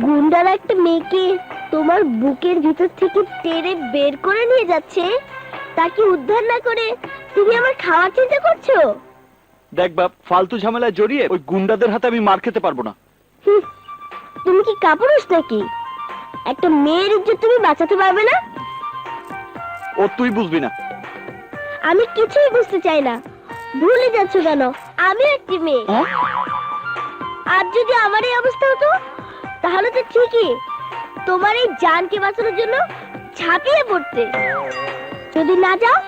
গুন্ডারা একটা মেয়েকে তোমার বুকের ভিতর থেকে টেনে বের করে নিয়ে যাচ্ছে, তাকে উদ্ধার না করে তুমি আমার খাওয়ার চিন্তা করছো? দেখ বাপ, ফালতু ঝামেলায় জড়িয়ে ওই গুন্ডাদের হাতে আমি মার খেতে পারবো না। তুমি কি কাপুরুষ নাকি? একটা মেয়ের ইজ্জত তুমি বাঁচাতে পারবে না? ও তুই বুঝবি না। আমি কিছুই বুঝতে চাই না। ভুলে যাচ্ছ কেন? আমি একটি মেয়ে। আর যদি আমার এই অবস্থা হতো, তাহলে তো ঠিকই তোমার এই জানকে বাঁচানোর জন্য ঝাঁপিয়ে পড়তে। যদি না যাও,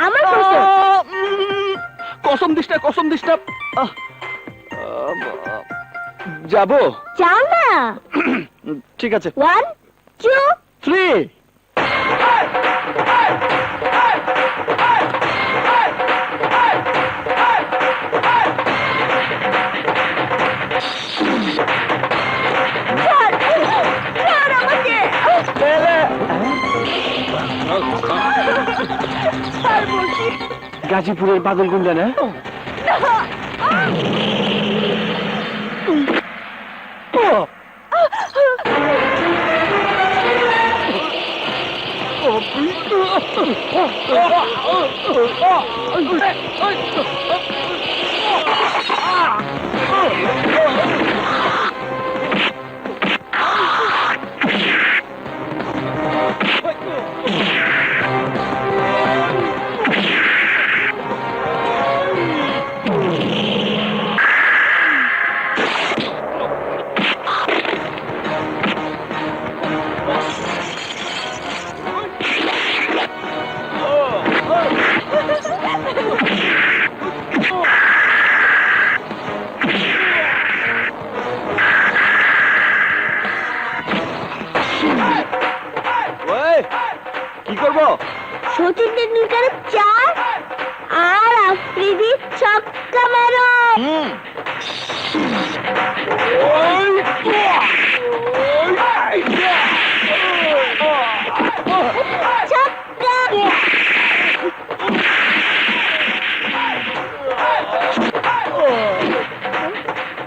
আমার কসম। কসম দিস না, কসম দিস না। যাবো। যাও না। ঠিক আছে। 1 2 3 ছাড় আমাকে। ছাড় বলছি। গাজীপুরের বাদল গুন্ডা না? কি করবো? সচিন টেন্ডুলকারের 4 আর আফ্রিদির ছক্কা মারো। ছক্কা।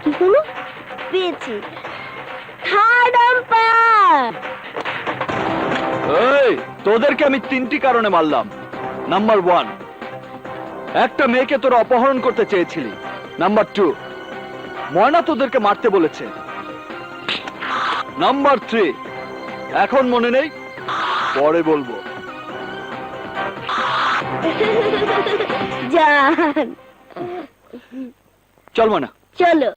কি হলো? পেয়েছি। Third umpire. এই, তোদেরকে আমি 3টি কারণে মারলাম। নাম্বার 1, একটা মেয়েকে তোরা অপহরণ করতে চেয়েছিলি। নাম্বার 2, ময়না তোদেরকে মারতে বলেছে। নাম্বার 3, এখন মনে নেই, পরে বলবো। জান, চল ময়না। চলো।